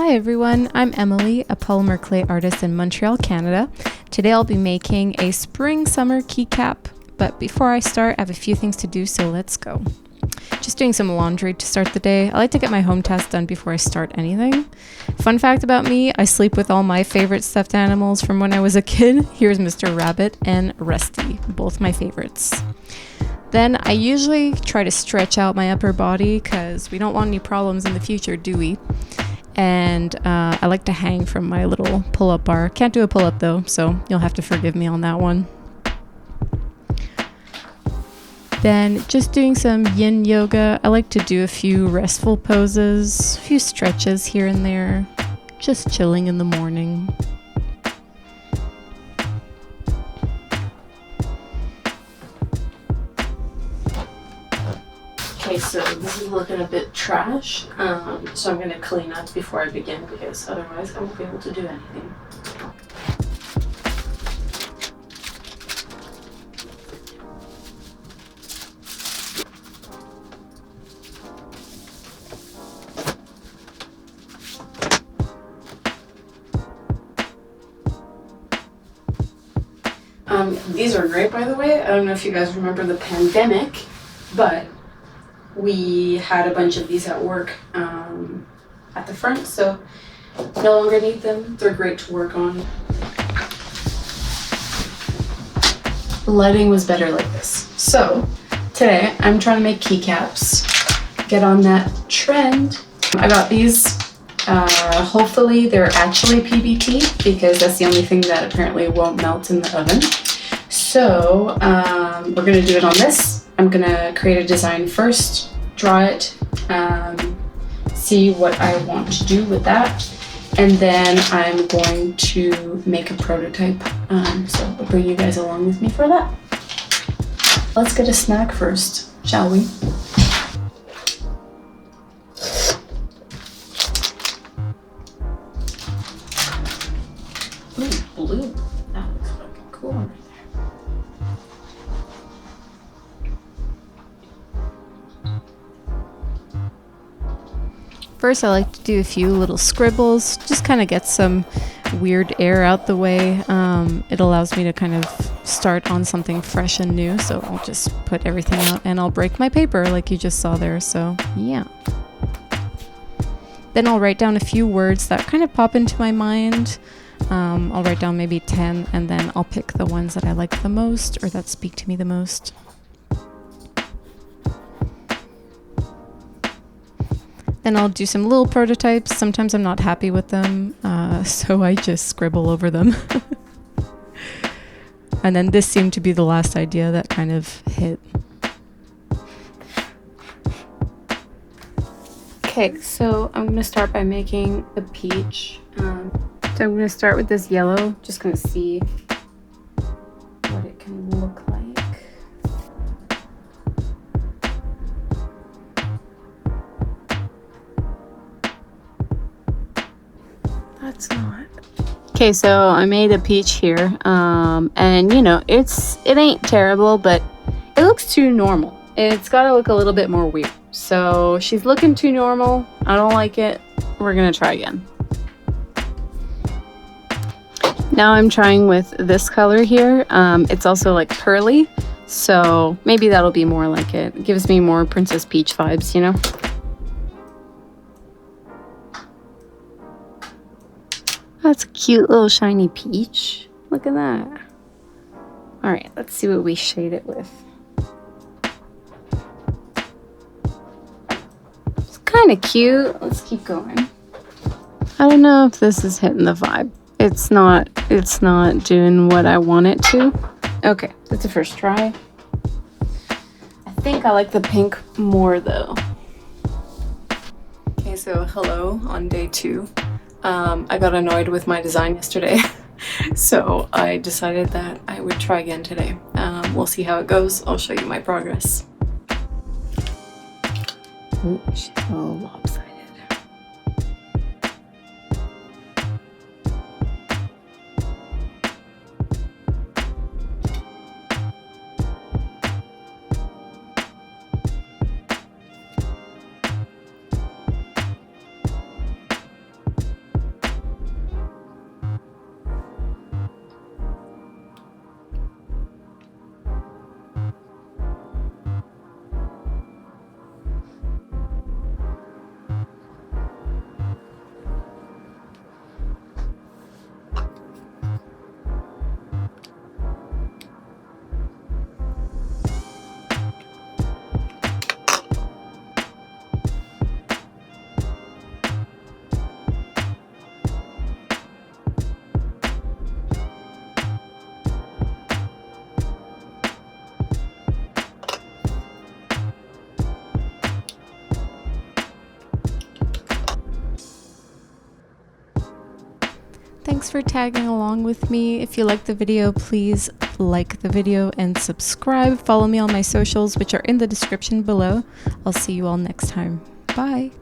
Hi everyone, I'm Emily, a polymer clay artist in Montreal, Canada. Today I'll be making a spring-summer keycap, but before I start, I have a few things to do, so let's go. Just doing some laundry to start the day. I like to get my home tasks done before I start anything. Fun fact about me, I sleep with all my favorite stuffed animals from when I was a kid. Here's Mr. Rabbit and Rusty, both my favorites. Then I usually try to stretch out my upper body because we don't want any problems in the future, do we? And I like to hang from my little pull-up bar. Can't do a pull-up though, so you'll have to forgive me on that one. Then just doing some yin yoga. I like to do a few restful poses, a few stretches here and there, just chilling in the morning. Okay, so this is looking a bit trash, so I'm going to clean up before I begin because otherwise I won't be able to do anything. These are great, by the way. I don't know if you guys remember the pandemic, but we had a bunch of these at work at the front, so no longer need them. They're great to work on. The lighting was better like this. So today I'm trying to make keycaps, get on that trend. I got these. Hopefully they're actually PBT because that's the only thing that apparently won't melt in the oven. So we're gonna do it on this. I'm gonna create a design first, draw it, see what I want to do with that, and then I'm going to make a prototype. So I'll bring you guys along with me for that. Let's get a snack first, shall we? Ooh, blue. That looks fucking cool right there. First, I like to do a few little scribbles, just kind of get some weird air out the way. It allows me to kind of start on something fresh and new, so I'll just put everything out and I'll break my paper like you just saw there, so yeah. Then I'll write down a few words that kind of pop into my mind. I'll write down maybe 10 and then I'll pick the ones that I like the most or that speak to me the most. Then I'll do some little prototypes. Sometimes I'm not happy with them, so I just scribble over them. And then this seemed to be the last idea that kind of hit. Okay, so I'm gonna start by making a peach. So I'm gonna start with this yellow, just gonna see what it can look like. That's not. Okay, so I made a peach here, and you know, it ain't terrible, but it looks too normal. It's gotta look a little bit more weird. So she's looking too normal. I don't like it. We're gonna try again. Now I'm trying with this color here. It's also like pearly, so maybe that'll be more like it. It gives me more Princess Peach vibes, you know? That's a cute little shiny peach. Look at that. All right, let's see what we shade it with. It's kind of cute. Let's keep going. I don't know if this is hitting the vibe. It's not doing what I want it to. Okay, that's the first try. I think I like the pink more though. Okay, so hello on day 2. I got annoyed with my design yesterday, so I decided that I would try again today. We'll see how it goes. I'll show you my progress. Ooh, she's a little lopsided. Thanks for tagging along with me. If you liked the video, please like the video and subscribe. Follow me on my socials, which are in the description below. I'll see you all next time. Bye.